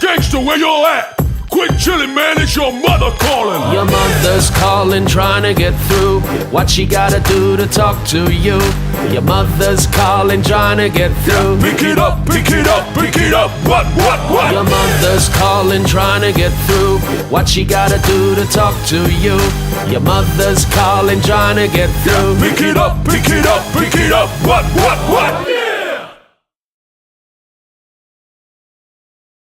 Gangster, where you at? Quit chillin', man, it's your mother calling. Your mother's calling, trying to get through. What she gotta do to talk to you? Your mother's calling, trying to get through. Pick it up, pick it up, pick it up. What? Your mother's calling, trying to get through. What she gotta do to talk to you? Your mother's calling, trying to get through. Pick it up, pick it up, pick it up. What?